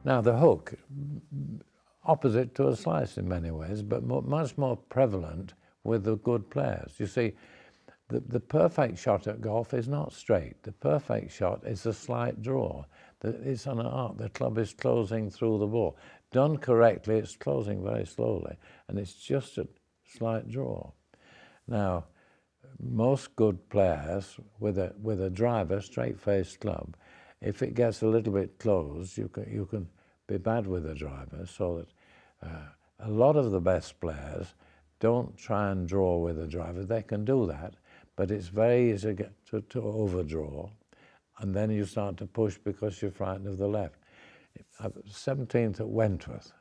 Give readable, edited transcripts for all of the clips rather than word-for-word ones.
Now the hook, opposite to a slice in many ways, but much more prevalent with the good players. You see, the perfect shot at golf is not straight. The perfect shot is a slight draw. It's on an arc. The club is closing through the ball. Done correctly, it's closing very slowly, and it's just a slight draw. Now, most good players with a driver, straight-faced club, if it gets a little bit closed, you can be bad with a driver. So that a lot of the best players don't try and draw with a driver. They can do that, but it's very easy to overdraw, and then you start to push because you're frightened of the left. 17th at Wentworth,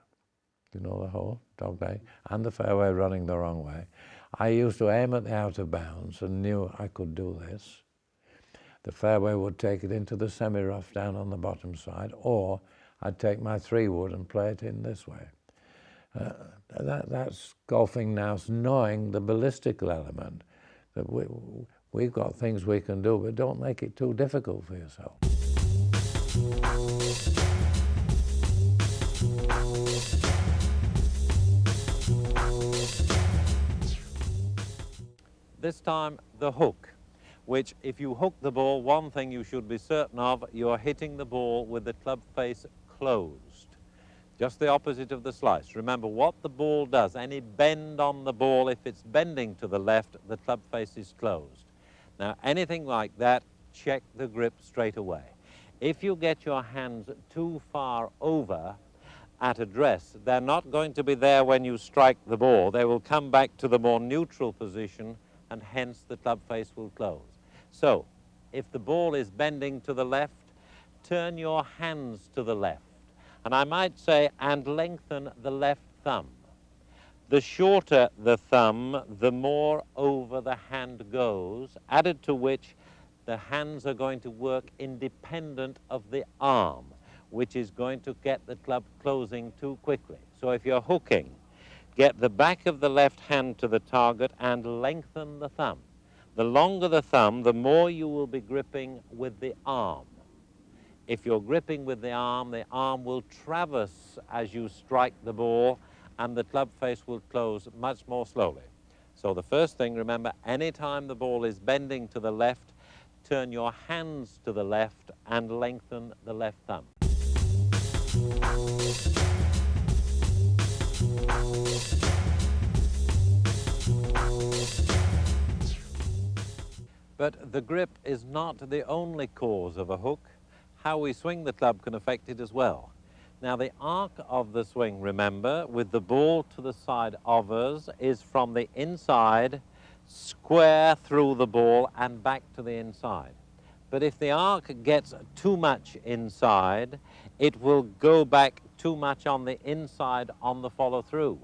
you know the hole, dog leg, and the fairway running the wrong way. I used to aim at the out of bounds and knew I could do this. The fairway would take it into the semi-rough down on the bottom side, or I'd take my 3-wood and play it in this way. That's golfing now, knowing the ballistical element. That we've got things we can do, but don't make it too difficult for yourself. This time, the hook, which if you hook the ball, one thing you should be certain of, you're hitting the ball with the club face closed. Just the opposite of the slice. Remember what the ball does, any bend on the ball, if it's bending to the left, the club face is closed. Now, anything like that, check the grip straight away. If you get your hands too far over at address, they're not going to be there when you strike the ball. They will come back to the more neutral position, and hence the club face will close. So, if the ball is bending to the left, turn your hands to the left. And I might say, and lengthen the left thumb. The shorter the thumb, the more over the hand goes, added to which the hands are going to work independent of the arm, which is going to get the club closing too quickly. So if you're hooking, get the back of the left hand to the target and lengthen the thumb. The longer the thumb, the more you will be gripping with the arm. If you're gripping with the arm will traverse as you strike the ball, and the club face will close much more slowly. So the first thing, remember, anytime the ball is bending to the left, turn your hands to the left and lengthen the left thumb. But the grip is not the only cause of a hook. How we swing the club can affect it as well. Now, the arc of the swing, remember, with the ball to the side of us, is from the inside, square through the ball and back to the inside. But if the arc gets too much inside, it will go back too much on the inside on the follow-through.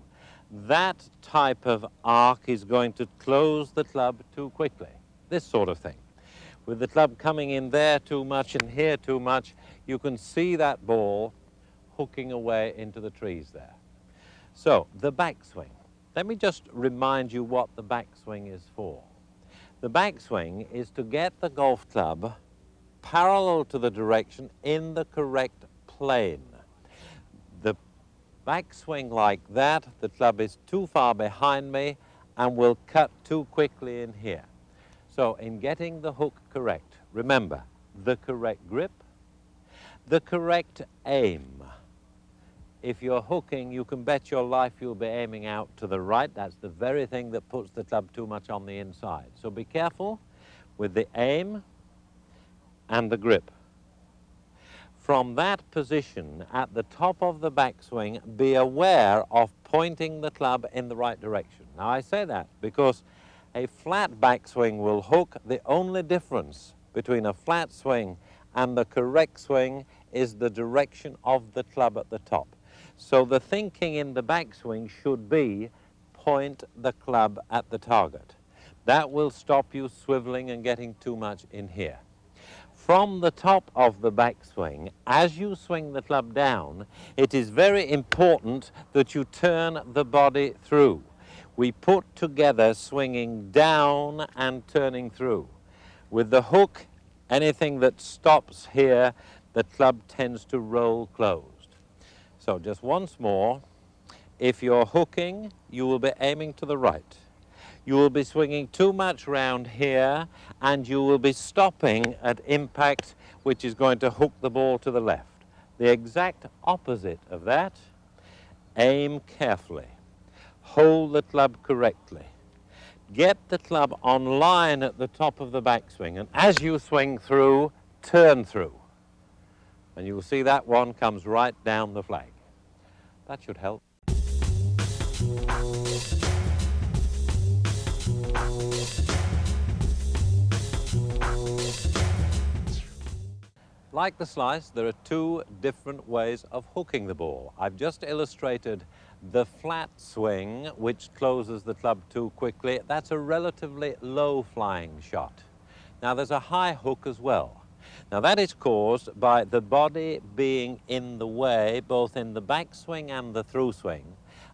That type of arc is going to close the club too quickly, this sort of thing. With the club coming in there too much and here too much, you can see that ball hooking away into the trees there. So, the backswing. Let me just remind you what the backswing is for. The backswing is to get the golf club parallel to the direction in the correct plane. The backswing like that, the club is too far behind me and will cut too quickly in here. So, in getting the hook correct, remember, the correct grip, the correct aim. If you're hooking, you can bet your life you'll be aiming out to the right. That's the very thing that puts the club too much on the inside. So be careful with the aim and the grip. From that position at the top of the backswing, be aware of pointing the club in the right direction. Now, I say that because a flat backswing will hook. The only difference between a flat swing and the correct swing is the direction of the club at the top. So the thinking in the backswing should be point the club at the target. That will stop you swiveling and getting too much in here. From the top of the backswing, as you swing the club down, it is very important that you turn the body through. We put together swinging down and turning through. With the hook, anything that stops here, the club tends to roll closed. So just once more, if you're hooking, you will be aiming to the right. You will be swinging too much round here, and you will be stopping at impact, which is going to hook the ball to the left. The exact opposite of that, aim carefully. Hold the club correctly. Get the club on line at the top of the backswing, and as you swing through, turn through. And you will see that one comes right down the flag. That should help. Like the slice, there are two different ways of hooking the ball. I've just illustrated the flat swing, which closes the club too quickly. That's a relatively low-flying shot. Now, there's a high hook as well. Now, that is caused by the body being in the way, both in the backswing and the through swing.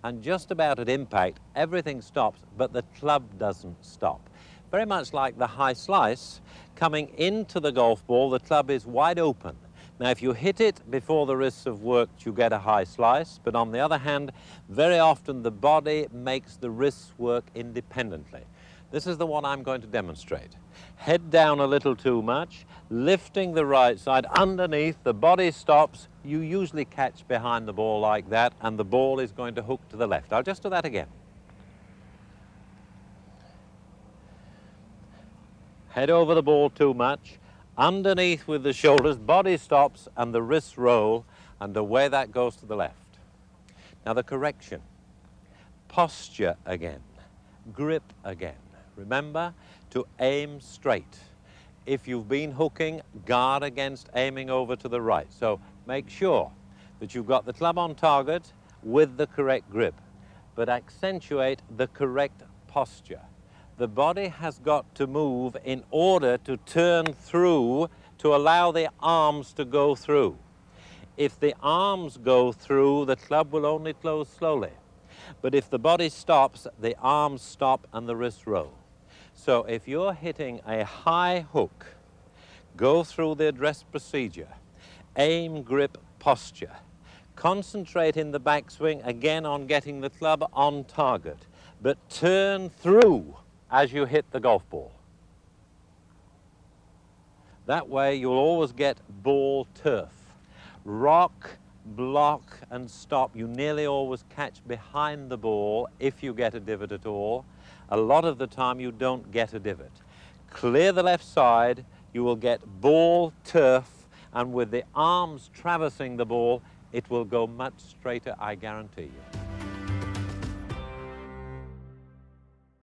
And just about at impact, everything stops, but the club doesn't stop. Very much like the high slice, coming into the golf ball, the club is wide open. Now, if you hit it before the wrists have worked, you get a high slice, but on the other hand, very often the body makes the wrists work independently. This is the one I'm going to demonstrate. Head down a little too much, lifting the right side underneath, the body stops, you usually catch behind the ball like that, and the ball is going to hook to the left. I'll just do that again. Head over the ball too much, underneath with the shoulders, body stops, and the wrists roll, and away that goes to the left. Now the correction, posture again, grip again. Remember to aim straight. If you've been hooking, guard against aiming over to the right. So make sure that you've got the club on target with the correct grip, but accentuate the correct posture. The body has got to move in order to turn through, to allow the arms to go through. If the arms go through, the club will only close slowly. But if the body stops, the arms stop and the wrists roll. So if you're hitting a high hook, go through the address procedure, aim, grip, posture. Concentrate in the backswing again on getting the club on target, but turn through as you hit the golf ball. That way you'll always get ball turf. Rock, block and stop. You nearly always catch behind the ball if you get a divot at all. A lot of the time you don't get a divot. Clear the left side, you will get ball turf, and with the arms traversing the ball, it will go much straighter, I guarantee you.